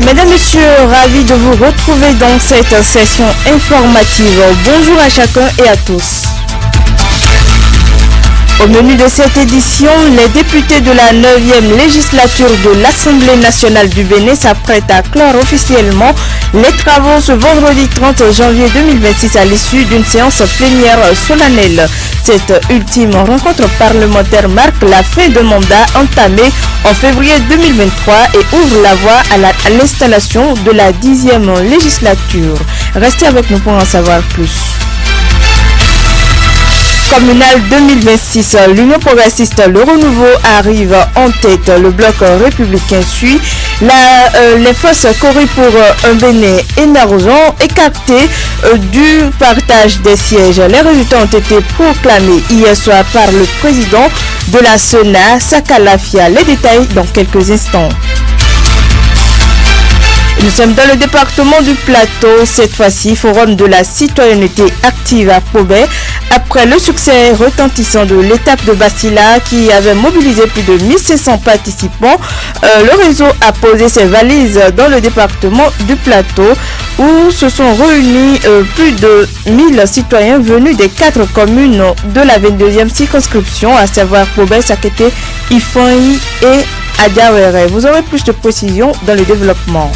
Mesdames, Messieurs, ravi de vous retrouver dans cette session informative. Bonjour à chacun et à tous. Au menu de cette édition, les députés de la 9e législature de l'Assemblée nationale du Bénin s'apprêtent à clore officiellement les travaux ce vendredi 30 janvier 2026 à l'issue d'une séance plénière solennelle. Cette ultime rencontre parlementaire marque la fin de mandat entamé en février 2023 et ouvre la voie à l'installation de la 10e législature. Restez avec nous pour en savoir plus. Communal 2026, l'Union progressiste, le renouveau arrive en tête, le bloc républicain suit, les forces courent pour un Bénin émergent, écarté du partage des sièges. Les résultats ont été proclamés hier soir par le président de la Sénat, Saka Lafia. Les détails dans quelques instants. Nous sommes dans le département du Plateau, cette fois-ci, Forum de la citoyenneté active à Pobé. Après le succès retentissant de l'étape de Bastila qui avait mobilisé plus de 1500 participants, le réseau a posé ses valises dans le département du Plateau où se sont réunis plus de 1000 citoyens venus des 4 communes de la 22e circonscription, à savoir Pobé, Sakété, Ifanyi et Adiawere. Vous aurez plus de précisions dans le développement.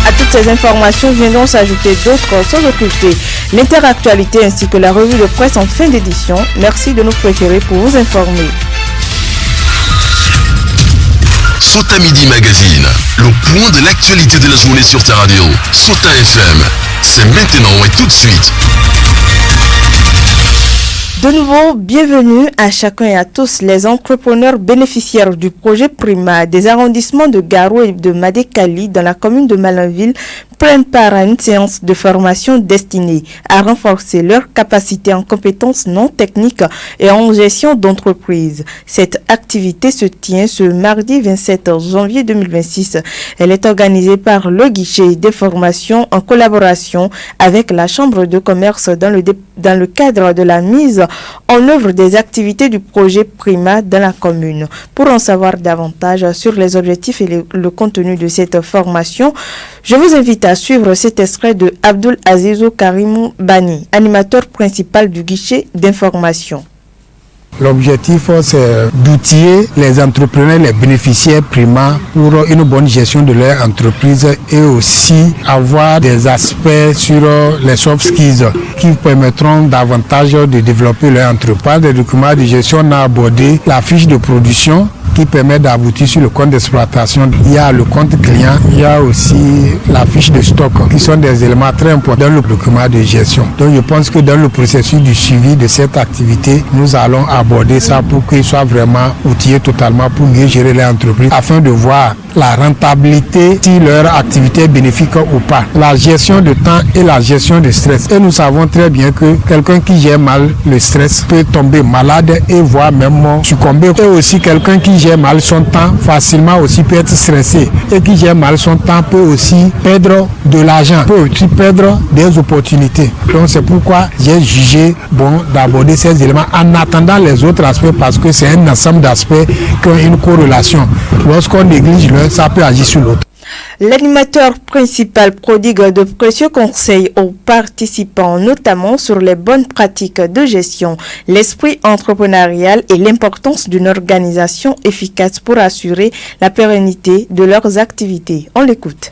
À toutes ces informations viendront s'ajouter d'autres sans occulter l'interactualité ainsi que la revue de presse en fin d'édition. Merci de nous préférer pour vous informer. Sota Midi Magazine, le point de l'actualité de la journée sur ta radio. Sota FM, c'est maintenant et tout de suite. De nouveau, bienvenue à chacun et à tous les entrepreneurs bénéficiaires du projet Prima des arrondissements de Garo et de Madékali dans la commune de Malanville prennent part à une séance de formation destinée à renforcer leurs capacités en compétences non techniques et en gestion d'entreprise. Cette activité se tient ce mardi 27 janvier 2026. Elle est organisée par le guichet des formations en collaboration avec la Chambre de commerce dans le cadre de la mise en œuvre des activités du projet Prima dans la commune. Pour en savoir davantage sur les objectifs et le contenu de cette formation, je vous invite à suivre cet extrait de Abdul Azizou Karimou Bani, animateur principal du guichet d'information. L'objectif, c'est d'outiller les entrepreneurs, les bénéficiaires Prima pour une bonne gestion de leur entreprise et aussi avoir des aspects sur les soft skills qui permettront davantage de développer leur entreprise. Des documents de gestion, on a abordé la fiche de production qui permet d'aboutir sur le compte d'exploitation. Il y a le compte client, il y a aussi la fiche de stock qui sont des éléments très importants dans le document de gestion. Donc je pense que dans le processus du suivi de cette activité, nous allons aborder ça pour qu'ils soient vraiment outillés totalement pour mieux gérer l'entreprise afin de voir la rentabilité, si leur activité est bénéfique ou pas, la gestion de temps et la gestion de stress. Et nous savons très bien que quelqu'un qui gère mal le stress peut tomber malade et voire même succomber. Et aussi quelqu'un qui gère mal son temps facilement aussi peut être stressé. Et qui gère mal son temps peut aussi perdre de l'argent, peut aussi perdre des opportunités. Donc c'est pourquoi j'ai jugé bon d'aborder ces éléments en attendant les autres aspects parce que c'est un ensemble d'aspects qui ont une corrélation. Lorsqu'on néglige l'un, ça peut agir sur l'autre. L'animateur principal prodigue de précieux conseils aux participants, notamment sur les bonnes pratiques de gestion, l'esprit entrepreneurial et l'importance d'une organisation efficace pour assurer la pérennité de leurs activités. On l'écoute.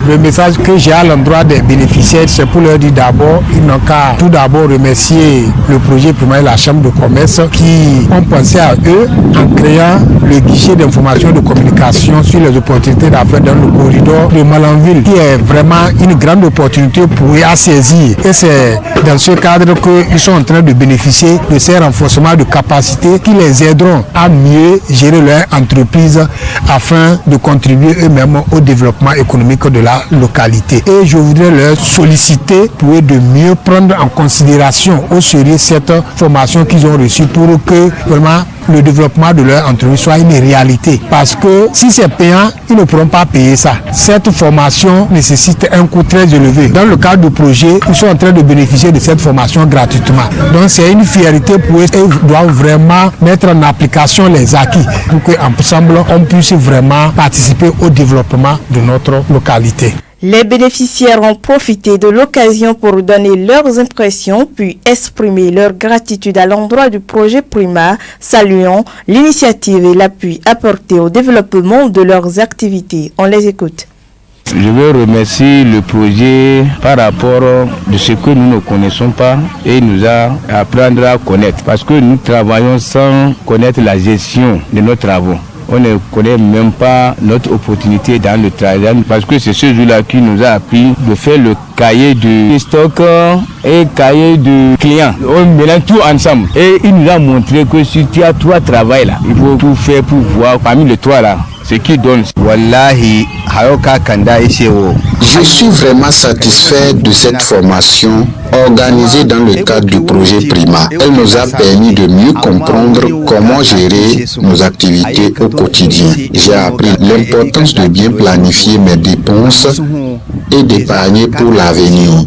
Le message que j'ai à l'endroit des bénéficiaires, c'est pour leur dire d'abord, ils n'ont qu'à tout d'abord remercier le projet Prima et la Chambre de commerce qui ont pensé à eux en créant le guichet d'information de communication sur les opportunités d'affaires dans le corridor de Malanville, qui est vraiment une grande opportunité pour eux à saisir. Et c'est dans ce cadre qu'ils sont en train de bénéficier de ces renforcements de capacités qui les aideront à mieux gérer leur entreprise afin de contribuer eux-mêmes au développement économique de la localité. Et je voudrais leur solliciter pour eux de mieux prendre en considération au sérieux cette formation qu'ils ont reçue pour que vraiment le développement de leur entreprise soit une réalité. Parce que si c'est payant, ils ne pourront pas payer ça. Cette formation nécessite un coût très élevé. Dans le cadre du projet, ils sont en train de bénéficier de cette formation gratuitement. Donc c'est une fierté pour eux. Ils doivent vraiment mettre en application les acquis pour qu'ensemble, on puisse vraiment participer au développement de notre localité. Les bénéficiaires ont profité de l'occasion pour donner leurs impressions puis exprimer leur gratitude à l'endroit du projet Prima, saluant l'initiative et l'appui apporté au développement de leurs activités. On les écoute. Je veux remercier le projet par rapport de ce que nous ne connaissons pas et nous a apprendre à connaître parce que nous travaillons sans connaître la gestion de nos travaux. On ne connaît même pas notre opportunité dans le travail parce que c'est ce jour-là qui nous a appris de faire le cahier de stock et cahier de clients. On mélange tout ensemble et il nous a montré que si tu as 3 travails là, il faut tout faire pour voir parmi les 3 là. Ce qui donne. Wallahi, je suis vraiment satisfait de cette formation organisée dans le cadre du projet Prima. Elle nous a permis de mieux comprendre comment gérer nos activités au quotidien. J'ai appris l'importance de bien planifier mes dépenses et d'épargner pour l'avenir.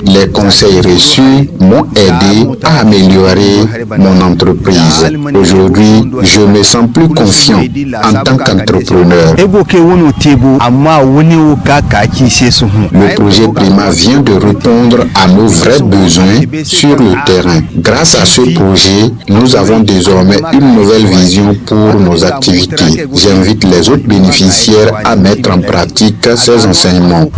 Les conseils reçus m'ont aidé à améliorer mon entreprise. Aujourd'hui, je me sens plus confiant en tant qu'entrepreneur. Le projet Prima vient de répondre à nos vrais besoins sur le terrain. Grâce à ce projet, nous avons désormais une nouvelle vision pour nos activités. J'invite les autres bénéficiaires à mettre en pratique ces enseignements.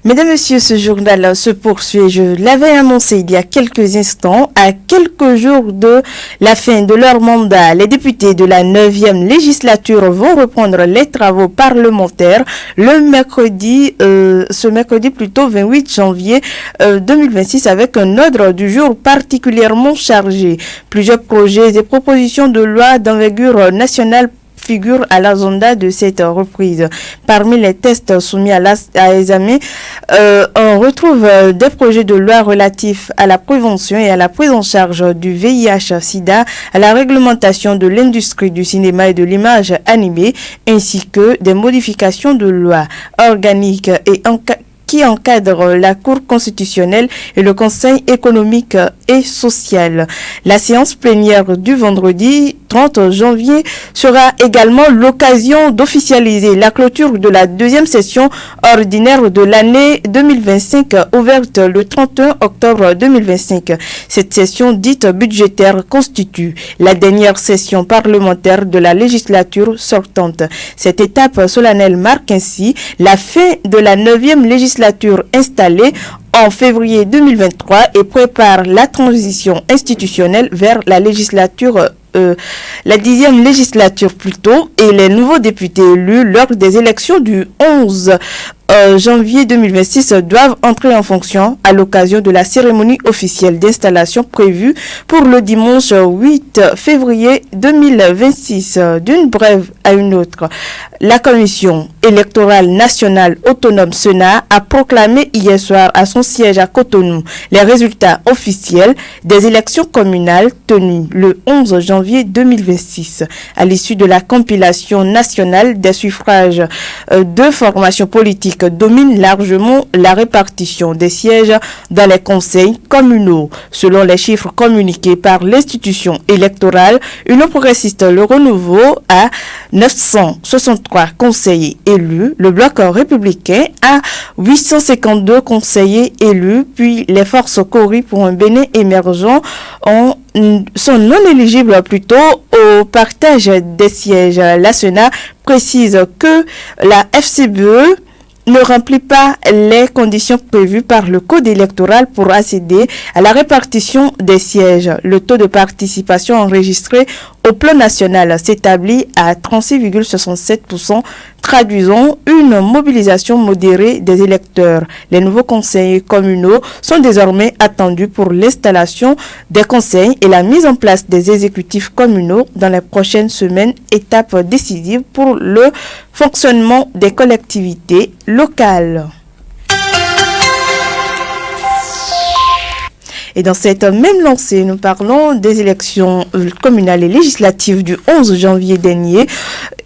Mesdames et messieurs, ce journal se poursuit. Je l'avais annoncé il y a quelques instants. À quelques jours de la fin de leur mandat, les députés de la 9e législature vont reprendre les travaux parlementaires ce mercredi plutôt 28 janvier 2026 avec un ordre du jour particulièrement chargé. Plusieurs projets et propositions de loi d'envergure nationale figure à l'agenda de cette reprise. Parmi les tests soumis à examen, on retrouve des projets de loi relatifs à la prévention et à la prise en charge du VIH-Sida, à la réglementation de l'industrie du cinéma et de l'image animée, ainsi que des modifications de loi organiques et qui encadre la Cour constitutionnelle et le Conseil économique et social. La séance plénière du vendredi 30 janvier sera également l'occasion d'officialiser la clôture de la deuxième session ordinaire de l'année 2025 ouverte le 31 octobre 2025. Cette session dite budgétaire constitue la dernière session parlementaire de la législature sortante. Cette étape solennelle marque ainsi la fin de la 9e législature installée en février 2023 et prépare la transition institutionnelle vers la législature la 10e législature plutôt, et les nouveaux députés élus lors des élections du 11 janvier 2026 doivent entrer en fonction à l'occasion de la cérémonie officielle d'installation prévue pour le dimanche 8 février 2026. D'une brève à une autre, la Commission électorale nationale autonome Sénat a proclamé hier soir à son siège à Cotonou les résultats officiels des élections communales tenues le 11 janvier 2026. À l'issue de la compilation nationale des suffrages, deux formations politiques domine largement la répartition des sièges dans les conseils communaux. Selon les chiffres communiqués par l'institution électorale, Union progressiste Le Renouveau a 963 conseillers élus, le Bloc républicain a 852 conseillers élus, puis les forces Cori pour un Bénin émergent sont non éligibles plutôt au partage des sièges. La Sénat précise que la FCBE ne remplit pas les conditions prévues par le code électoral pour accéder à la répartition des sièges. Le taux de participation enregistré au plan national s'établit à 36,67%, traduisant une mobilisation modérée des électeurs. Les nouveaux conseillers communaux sont désormais attendus pour l'installation des conseils et la mise en place des exécutifs communaux dans les prochaines semaines, étape décisive pour le fonctionnement des collectivités locales. Et dans cette même lancée, nous parlons des élections communales et législatives du 11 janvier dernier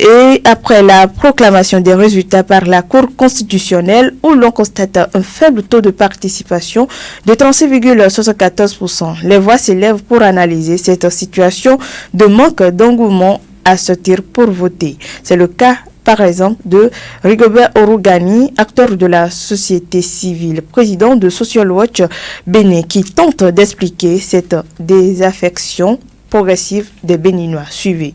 et après la proclamation des résultats par la Cour constitutionnelle où l'on constate un faible taux de participation de 36,74%. Les voix s'élèvent pour analyser cette situation de manque d'engouement à sortir pour voter. C'est le cas par exemple de Rigobert Orugani, acteur de la société civile, président de Social Watch Bénin, qui tente d'expliquer cette désaffection progressive des Béninois. Suivez.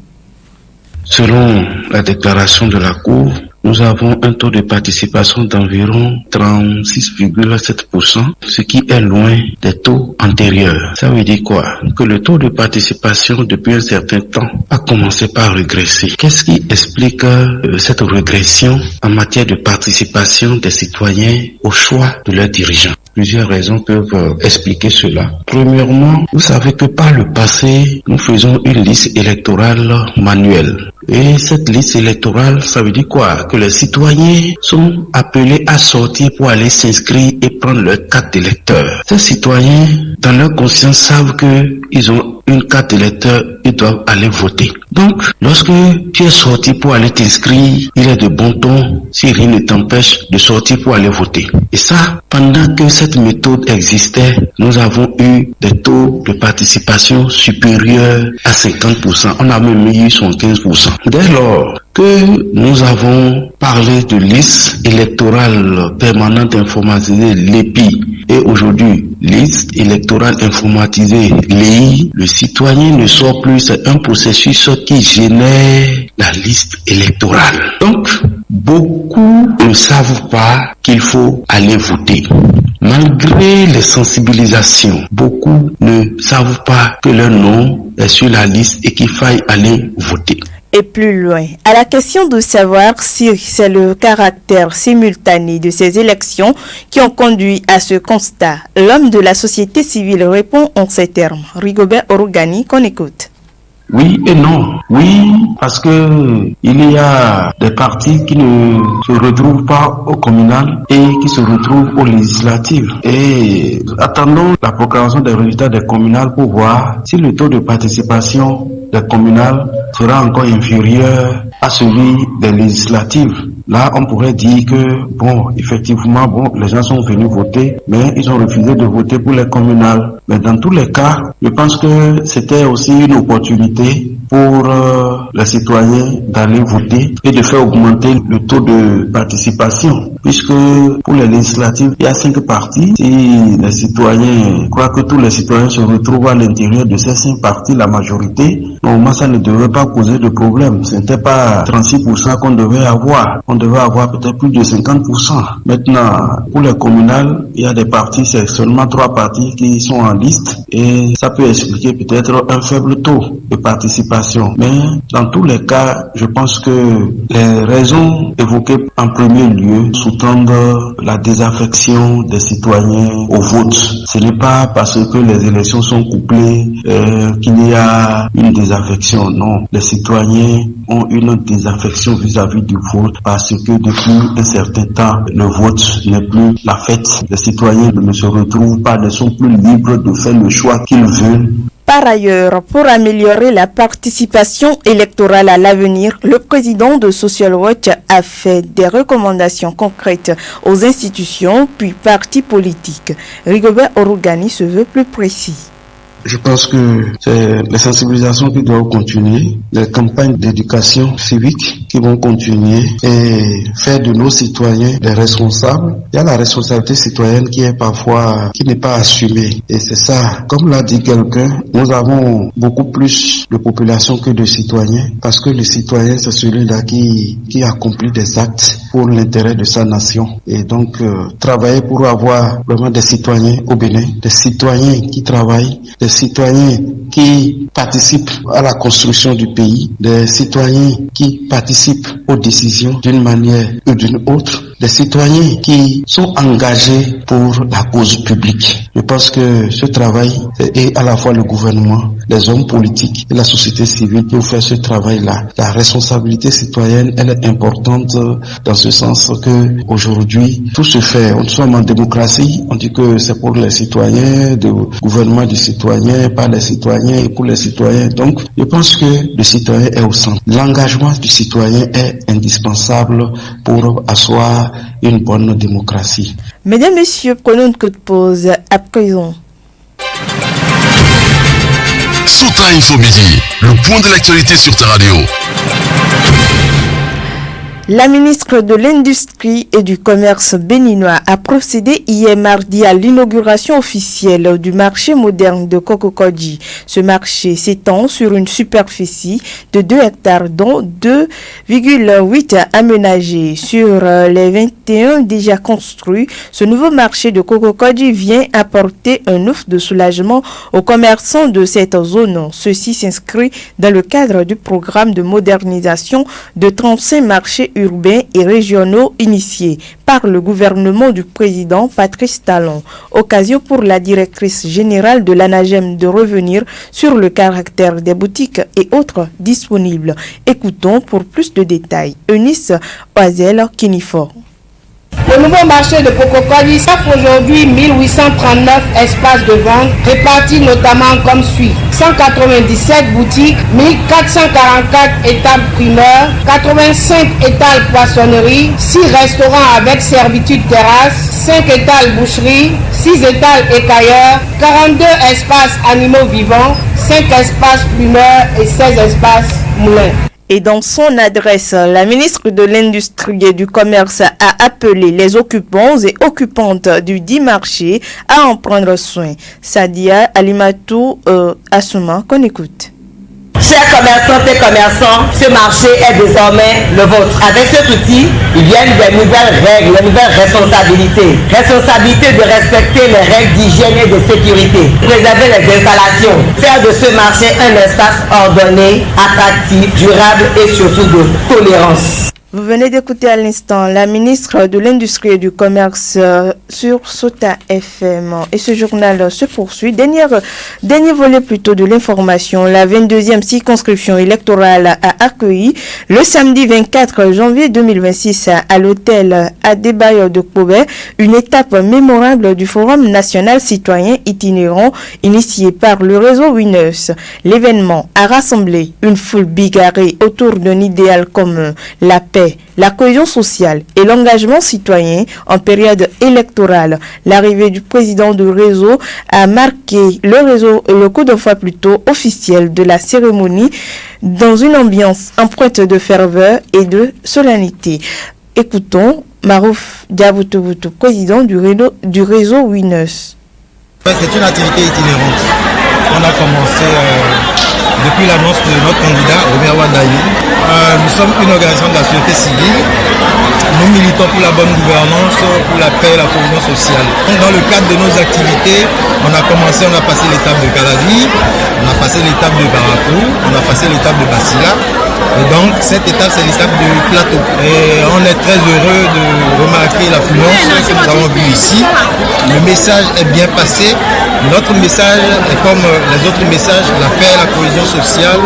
Selon la déclaration de la Cour, nous avons un taux de participation d'environ 36,7%, ce qui est loin des taux antérieurs. Ça veut dire quoi? Que le taux de participation depuis un certain temps a commencé par régresser. Qu'est-ce qui explique cette régression en matière de participation des citoyens au choix de leurs dirigeants? Plusieurs raisons peuvent expliquer cela. Premièrement, vous savez que par le passé, nous faisons une liste électorale manuelle. Et cette liste électorale, ça veut dire quoi? Que les citoyens sont appelés à sortir pour aller s'inscrire et prendre leur carte d'électeur. Ces citoyens, dans leur conscience, savent qu'ils ont une carte d'électeur, ils doivent aller voter. Donc, lorsque tu es sorti pour aller t'inscrire, il est de bon ton, si rien ne t'empêche, de sortir pour aller voter. Et ça, pendant que cette méthode existait, nous avons eu des taux de participation supérieurs à 50%. On a même eu 75%. Dès lors que nous avons parlé de liste électorale permanente informatisée, l'EPI, et aujourd'hui, liste électorale informatisée, l'EI, le citoyen ne sort plus, c'est un processus qui génère la liste électorale. Donc, beaucoup ne savent pas qu'il faut aller voter. Malgré les sensibilisations, beaucoup ne savent pas que leur nom est sur la liste et qu'il faille aller voter. Et plus loin, à la question de savoir si c'est le caractère simultané de ces élections qui ont conduit à ce constat, l'homme de la société civile répond en ces termes. Rigobert Orugani, qu'on écoute. Oui et non. Oui, parce que il y a des partis qui ne se retrouvent pas au communal et qui se retrouvent aux législatives. Et attendons la proclamation des résultats des communales pour voir si le taux de participation des communales sera encore inférieur à celui des législatives. Là, on pourrait dire que, effectivement, les gens sont venus voter, mais ils ont refusé de voter pour les communales. Mais dans tous les cas, je pense que c'était aussi une opportunité pour les citoyens d'aller voter et de faire augmenter le taux de participation. Puisque pour les législatives, il y a 5 partis. Si les citoyens croient que tous les citoyens se retrouvent à l'intérieur de ces 5 partis, la majorité, normalement ça ne devrait pas causer de problème. Ce n'était pas 36% qu'on devait avoir. On devait avoir peut-être plus de 50%. Maintenant, pour les communales, il y a des partis, c'est seulement 3 partis qui sont en liste et ça peut expliquer peut-être un faible taux de participation. Mais dans tous les cas, je pense que les raisons évoquées en premier lieu sous-tendent la désaffection des citoyens au vote. Ce n'est pas parce que les élections sont couplées qu'il y a une désaffection. Non, les citoyens ont une désaffection vis-à-vis du vote parce que depuis un certain temps, le vote n'est plus la fête. Les citoyens ne se retrouvent pas, ne sont plus libres de faire le choix qu'ils veulent. Par ailleurs, pour améliorer la participation électorale à l'avenir, le président de Social Watch a fait des recommandations concrètes aux institutions puis partis politiques. Rigobert Orugani se veut plus précis. Je pense que c'est les sensibilisations qui doivent continuer, les campagnes d'éducation civique qui vont continuer et faire de nos citoyens des responsables. Il y a la responsabilité citoyenne qui n'est pas assumée. Et c'est ça, comme l'a dit quelqu'un, nous avons beaucoup plus de population que de citoyens parce que le citoyen, c'est celui-là qui accomplit des actes pour l'intérêt de sa nation. Et donc, travailler pour avoir vraiment des citoyens au Bénin, des citoyens qui travaillent, des citoyens qui participent à la construction du pays, des citoyens qui participent aux décisions d'une manière ou d'une autre, des citoyens qui sont engagés pour la cause publique. Je pense que ce travail est à la fois le gouvernement, les hommes politiques et la société civile pour faire ce travail-là. La responsabilité citoyenne, elle est importante dans ce sens que aujourd'hui tout se fait. Nous sommes en démocratie, on dit que c'est pour les citoyens, le gouvernement du citoyen, par les citoyens et pour les citoyens. Donc, je pense que le citoyen est au centre. L'engagement du citoyen est indispensable pour asseoir une bonne démocratie. Mesdames, Messieurs, prenons une courte pause à présent. Sota Info Midi, le point de l'actualité sur ta radio. La ministre de l'Industrie et du Commerce béninois a procédé hier mardi à l'inauguration officielle du marché moderne de Kokokodji. Ce marché s'étend sur une superficie de 2 hectares, dont 2,8 aménagés. Sur les 21 déjà construits, ce nouveau marché de Kokokodji vient apporter un ouf de soulagement aux commerçants de cette zone. Ceci s'inscrit dans le cadre du programme de modernisation de 35 marchés urbains et régionaux initiés par le gouvernement du président Patrice Talon. Occasion pour la directrice générale de l'ANAGEM de revenir sur le caractère des boutiques et autres disponibles. Écoutons pour plus de détails Eunice Oisel Kinifort. Le nouveau marché de Kokokodji offre aujourd'hui 1839 espaces de vente répartis notamment comme suit. 197 boutiques, 1444 étals primeurs, 85 étals poissonnerie, 6 restaurants avec servitude terrasse, 5 étals boucherie, 6 étals écailleurs, 42 espaces animaux vivants, 5 espaces primeurs et 16 espaces moulins. Et dans son adresse, la ministre de l'Industrie et du Commerce a appelé les occupants et occupantes du dit marché à en prendre soin. Sadia Alimatou Assouma, qu'on écoute. Chers commerçantes et commerçants, ce marché est désormais le vôtre. Avec cet outil, il y a des nouvelles règles, de nouvelles responsabilités. Responsabilité de respecter les règles d'hygiène et de sécurité, préserver les installations, faire de ce marché un espace ordonné, attractif, durable et surtout de tolérance. Vous venez d'écouter à l'instant la ministre de l'Industrie et du Commerce sur Sota FM. Et ce journal se poursuit. Dernier volet plutôt de l'information. La 22e circonscription électorale a accueilli le samedi 24 janvier 2026 à l'hôtel Adebayo de Kobe une étape mémorable du Forum national citoyen itinérant initié par le réseau Winners. L'événement a rassemblé une foule bigarrée autour d'un idéal commun, la paix, la cohésion sociale et l'engagement citoyen en période électorale. L'arrivée du président du réseau a marqué le coup d'envoi plutôt officiel de la cérémonie dans une ambiance empreinte de ferveur et de solennité. Écoutons Marouf Diaboutouboutou, président du réseau Winners. C'est une activité itinérante. On a commencé depuis l'annonce de notre candidat, Robert Wadaï. Nous sommes une organisation de la société civile. Nous militons pour la bonne gouvernance, pour la paix et la cohésion sociale. Dans le cadre de nos activités, on a passé l'étape de Kaladi, on a passé l'étape de Barakou, on a passé l'étape de Basila. Et donc cette étape, c'est l'étape du plateau. Et on est très heureux de remarquer l'affluence que nous avons vue ici. Le message est bien passé. Notre message est comme les autres messages, la paix, la cohésion sociale,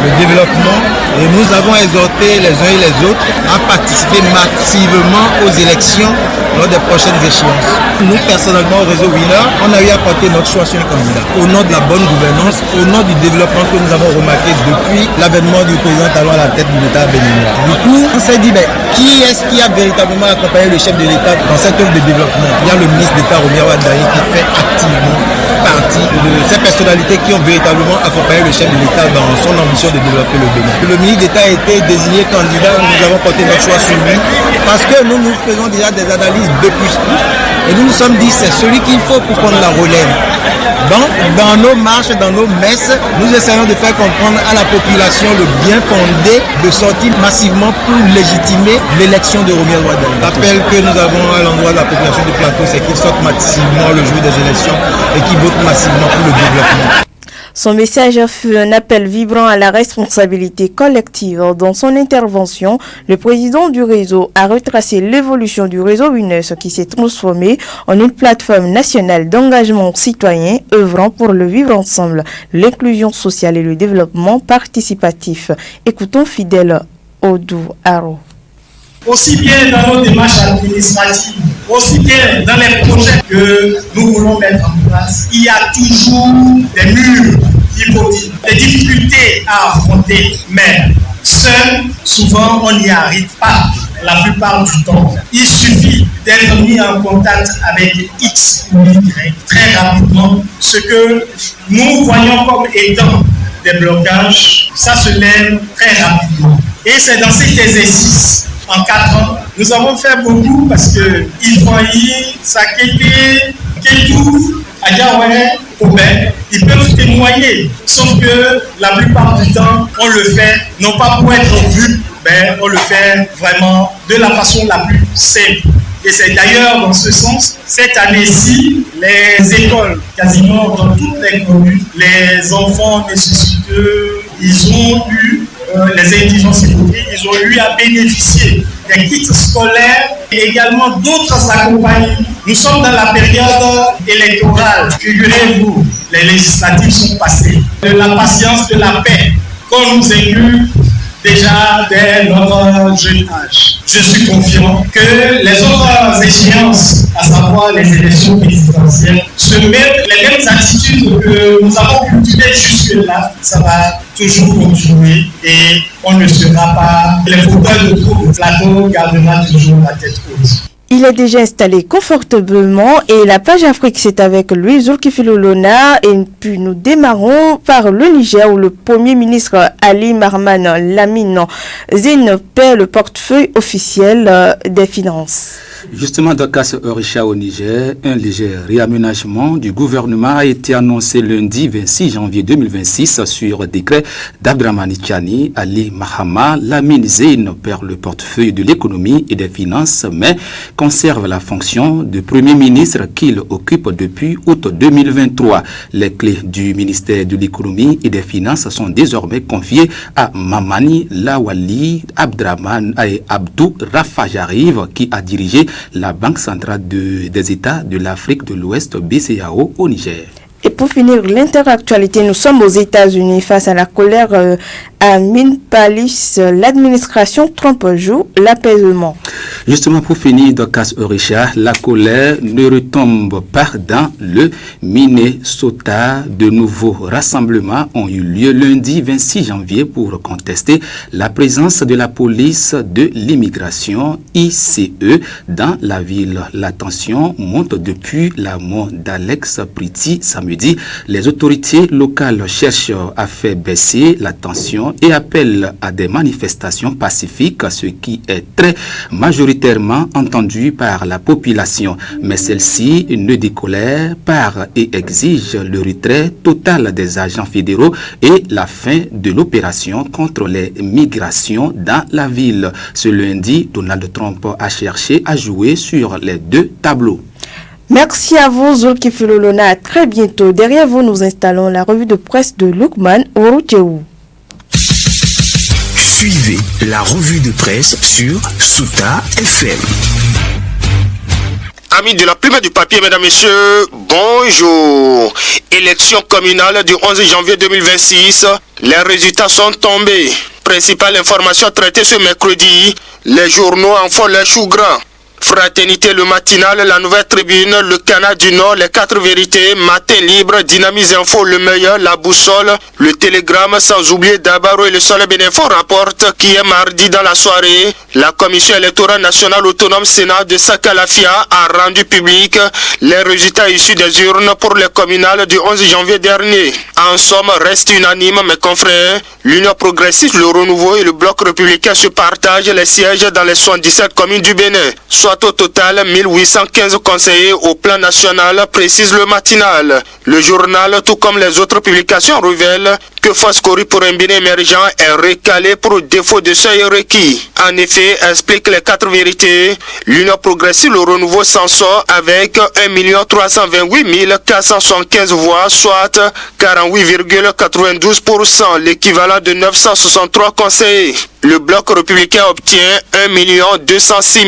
le développement. Et nous avons exhorté les uns et les autres à participer massivement aux élections lors des prochaines échéances. Nous, personnellement, au réseau Winner, on a eu à porter notre choix sur un candidat. Au nom de la bonne gouvernance, au nom du développement que nous avons remarqué depuis l'avènement du président Talon à la tête de l'État béninois. Du coup, on s'est dit, qui est-ce qui a véritablement accompagné le chef de l'État dans cette œuvre de développement? Il y a le ministre d'État, Robert Wadaï, qui fait activement partie de ces personnalités qui ont véritablement accompagné le chef de l'État dans son ambition de développer le Bénin. Le ministre d'État a été désigné candidat, nous avons porté notre choix sur lui, parce que nous faisons déjà des analyses depuis. Et nous nous sommes dit, c'est celui qu'il faut pour prendre la relève. Donc, dans nos marches, dans nos messes, nous essayons de faire comprendre à la population le bien fondé de sortir massivement pour légitimer l'élection de Romuald Wadani. L'appel que nous avons à l'endroit de la population du plateau, c'est qu'ils sortent massivement le jour des élections et qu'ils votent massivement pour le développement. Son message fut un appel vibrant à la responsabilité collective. Dans son intervention, le président du réseau a retracé l'évolution du réseau UNES qui s'est transformé en une plateforme nationale d'engagement citoyen œuvrant pour le vivre ensemble, l'inclusion sociale et le développement participatif. Écoutons Fidèle Odou Aro. Aussi bien dans nos démarches administratives, aussi bien dans les projets que nous voulons mettre en place, il y a toujours des murs, des difficultés à affronter, mais seul, souvent, on n'y arrive pas la plupart du temps. Il suffit d'être mis en contact avec X ou Y très rapidement. Ce que nous voyons comme étant des blocages, ça se lève très rapidement. Et c'est dans cet exercice en 4 ans, nous avons fait beaucoup parce que Ivoyi, Sakete, Ketou, Adjaouane, Koubé, ils peuvent témoigner. Sauf que la plupart du temps, on le fait, non pas pour être vu, mais on le fait vraiment de la façon la plus simple. Et c'est d'ailleurs dans ce sens, cette année-ci, les écoles, quasiment dans toutes les communes, les enfants nécessiteux, ils ont eu les intelligences évoquées, ils ont eu à bénéficier des kits scolaires et également d'autres accompagnements. Nous sommes dans la période électorale. Figurez-vous, les législatives sont passées. De la patience, de la paix, qu'on nous inculque déjà dès notre jeune âge. Je suis confiant que les autres échéances, à savoir les élections présidentielles, se mettent les mêmes attitudes que nous avons cultivées jusque-là. Ça va toujours continuer et on ne sera pas, les fauteuils de troupe, le plateau gardera toujours la tête haute. Il est déjà installé confortablement et la page Afrique, c'est avec lui, Zulkifil Olona. Et puis nous démarrons par le Niger où le Premier ministre Ali Marman Lamine Zine perd le portefeuille officiel des finances. Justement, dans Casse Orisha au Niger, un léger réaménagement du gouvernement a été annoncé lundi 26 janvier 2026 sur décret d'Abdrahmane Tchani. Ali Mahama Lamine Zine perd le portefeuille de l'économie et des finances, mais conserve la fonction de Premier ministre qu'il occupe depuis août 2023. Les clés du ministère de l'économie et des finances sont désormais confiées à Mamani Lawali Abdrahmane et Abdou Rafa Jarive qui a dirigé la Banque centrale des États de l'Afrique de l'Ouest, BCAO, au Niger. Et pour finir l'interactualité, nous sommes aux États-Unis face à la colère à Minneapolis. L'administration Trump joue l'apaisement. Justement, pour finir, Dokas Orisha, la colère ne retombe pas dans le Minnesota. De nouveaux rassemblements ont eu lieu lundi 26 janvier pour contester la présence de la police de l'immigration ICE dans la ville. La tension monte depuis la mort d'Alex Pretty samedi. Les autorités locales cherchent à faire baisser la tension et appellent à des manifestations pacifiques, ce qui est très majoritairement entendu par la population. Mais celle-ci ne décolère pas et exige le retrait total des agents fédéraux et la fin de l'opération contre les migrations dans la ville. Ce lundi, Donald Trump a cherché à jouer sur les deux tableaux. Merci à vous, Zulkifil Olona. À très bientôt. Derrière vous, nous installons la revue de presse de Lukman Oroucheou. Suivez la revue de presse sur Souta FM. Amis de la plume du papier, mesdames, messieurs, bonjour. Élection communale du 11 janvier 2026. Les résultats sont tombés. Principale information traitée ce mercredi. Les journaux en font les choux gras. Fraternité, le matinal, la nouvelle tribune, le Canal du Nord, les 4 vérités, Matin libre, Dynamise Info, le meilleur, la boussole, le télégramme, sans oublier Dabaro et le Soleil Bénéfo rapporte qu'hier mardi dans la soirée, la Commission électorale nationale autonome Sénat de Sakalafia a rendu public les résultats issus des urnes pour les communales du 11 janvier dernier. En somme, reste unanime, mes confrères, l'Union progressiste, le renouveau et le bloc républicain se partagent les sièges dans les 77 communes du Bénin. soit au total 1815 conseillers au plan national, précise le matinal. Le journal, tout comme les autres publications, révèle que Foscori pour un bien émergent est recalé pour défaut de seuil requis. En effet, explique les 4 vérités, l'Union progressive, le renouveau s'en sort avec 1 328 475 voix, soit 48,92%, l'équivalent de 963 conseillers. Le bloc républicain obtient 1 206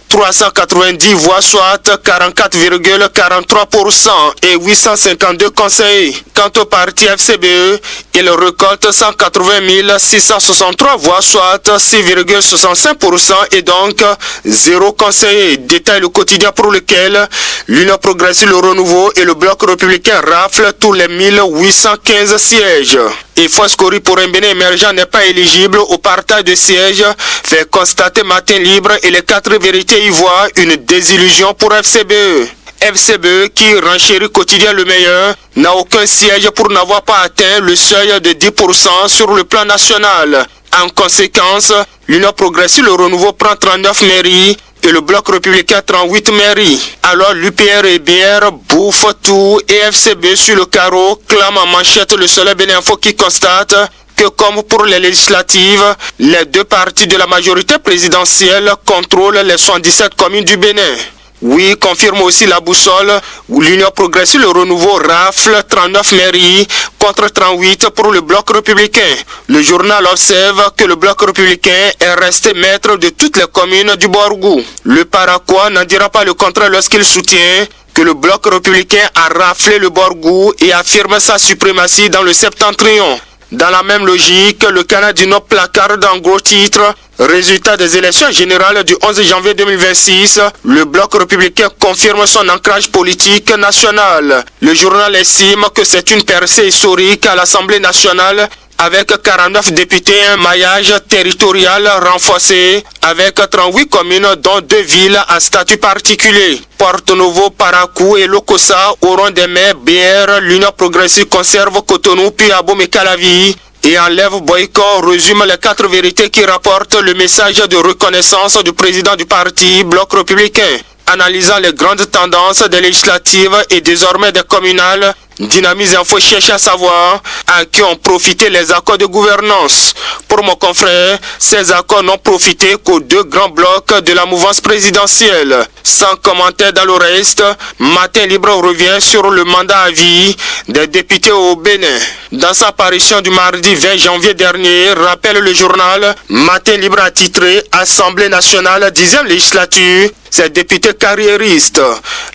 390 voix, soit 44,43% et 852 conseillers. Quant au parti FCBE, il récolte 180 663 voix, soit 6,65% et donc 0 conseiller. Détaille le quotidien pour lequel l'Union progressive, le renouveau et le bloc républicain raflent tous les 1815 sièges. Et Foscori pour un Bénin émergent n'est pas éligible au partage de sièges, fait constater Matin Libre et les 4 vérités y voient une désillusion pour FCBE. FCBE, qui renchérit quotidien le meilleur, n'a aucun siège pour n'avoir pas atteint le seuil de 10% sur le plan national. En conséquence, l'Union progressive, le renouveau prend 39 mairies et le bloc républicain 38 mairies. Alors l'UPR et BR bouffent tout et FCBE sur le carreau clame en manchette le Soleil Bénin Info qui constate que comme pour les législatives, les 2 partis de la majorité présidentielle contrôlent les 77 communes du Bénin. Oui, confirme aussi la boussole où l'Union progressive, le renouveau rafle 39 mairies contre 38 pour le bloc républicain. Le journal observe que le bloc républicain est resté maître de toutes les communes du Borgou. Le Paraquois n'en dira pas le contraire lorsqu'il soutient que le bloc républicain a raflé le Borgou et affirme sa suprématie dans le septentrion. Dans la même logique, le Canada du Nord placarde en gros titre « Résultat des élections générales du 11 janvier 2026, le bloc républicain confirme son ancrage politique national. » Le journal estime que c'est une percée historique à l'Assemblée nationale avec 49 députés et un maillage territorial renforcé avec 38 communes dont 2 villes à statut particulier. Porto Novo, Parakou et Lokossa auront des maires BR, l'Union progressive conserve Cotonou, puis Abom et Calavi et enlève boycott, résume les 4 vérités qui rapportent le message de reconnaissance du président du parti Bloc républicain. Analysant les grandes tendances des législatives et désormais des communales, Dynamise Info cherche à savoir à qui ont profité les accords de gouvernance. Pour mon confrère, ces accords n'ont profité qu'aux 2 grands blocs de la mouvance présidentielle. Sans commentaire dans le reste, Matin Libre revient sur le mandat à vie des députés au Bénin. Dans sa parution du mardi 20 janvier dernier, rappelle le journal, Matin Libre a titré « Assemblée nationale 10e législature ». Ces députés carriéristes.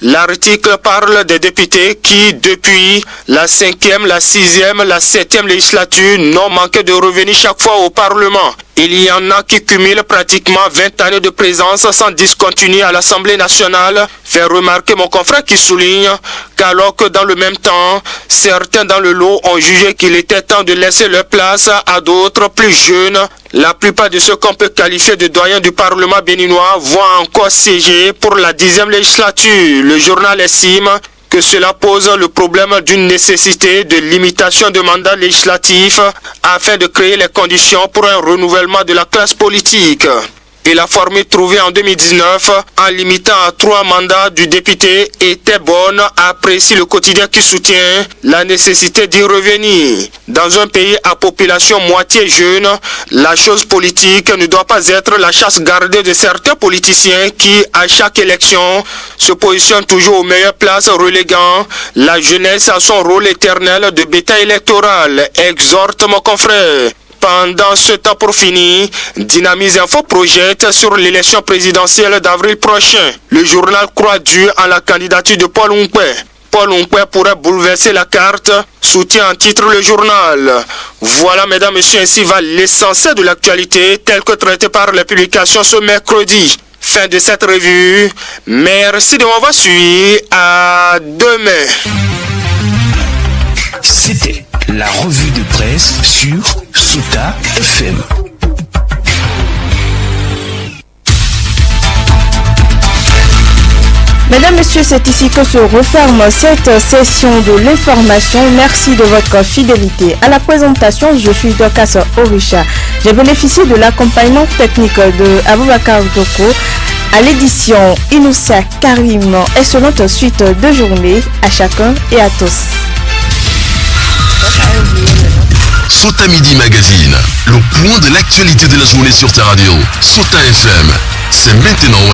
L'article parle des députés qui, depuis la 5e, la 6e, la 7e législature, n'ont manqué de revenir chaque fois au Parlement. Il y en a qui cumulent pratiquement 20 années de présence sans discontinuer à l'Assemblée nationale. Fait remarquer mon confrère qui souligne qu'alors que dans le même temps, certains dans le lot ont jugé qu'il était temps de laisser leur place à d'autres plus jeunes. La plupart de ceux qu'on peut qualifier de doyens du Parlement béninois vont encore siéger pour la 10e législature. Le journal estime que cela pose le problème d'une nécessité de limitation de mandats législatifs afin de créer les conditions pour un renouvellement de la classe politique. Et la formule trouvée en 2019 en limitant à 3 mandats du député était bonne, apprécie le quotidien qui soutient la nécessité d'y revenir. Dans un pays à population moitié jeune, la chose politique ne doit pas être la chasse gardée de certains politiciens qui, à chaque élection, se positionnent toujours aux meilleures places, reléguant la jeunesse à son rôle éternel de bétail électoral, exhorte mon confrère. Pendant ce temps pour finir, Dynamise Info projette sur l'élection présidentielle d'avril prochain. Le journal croit dur en la candidature de Paul Onkwe. Paul Onkwe pourrait bouleverser la carte, soutient en titre le journal. Voilà, mesdames, messieurs, ainsi va l'essentiel de l'actualité telle que traitée par les publications ce mercredi. Fin de cette revue. Merci de m'avoir suivi. À demain. C'était la revue de presse sur Souta FM. Mesdames, Messieurs, c'est ici que se referme cette session de l'information. Merci de votre fidélité. À la présentation, je suis Dorcas Orisha. J'ai bénéficié de l'accompagnement technique de Aboubakar Doko. À l'édition, Inoussa Karim. Excellente suite de journée à chacun et à tous. Sota Midi Magazine, le point de l'actualité de la journée sur ta radio. Sota FM, c'est maintenant.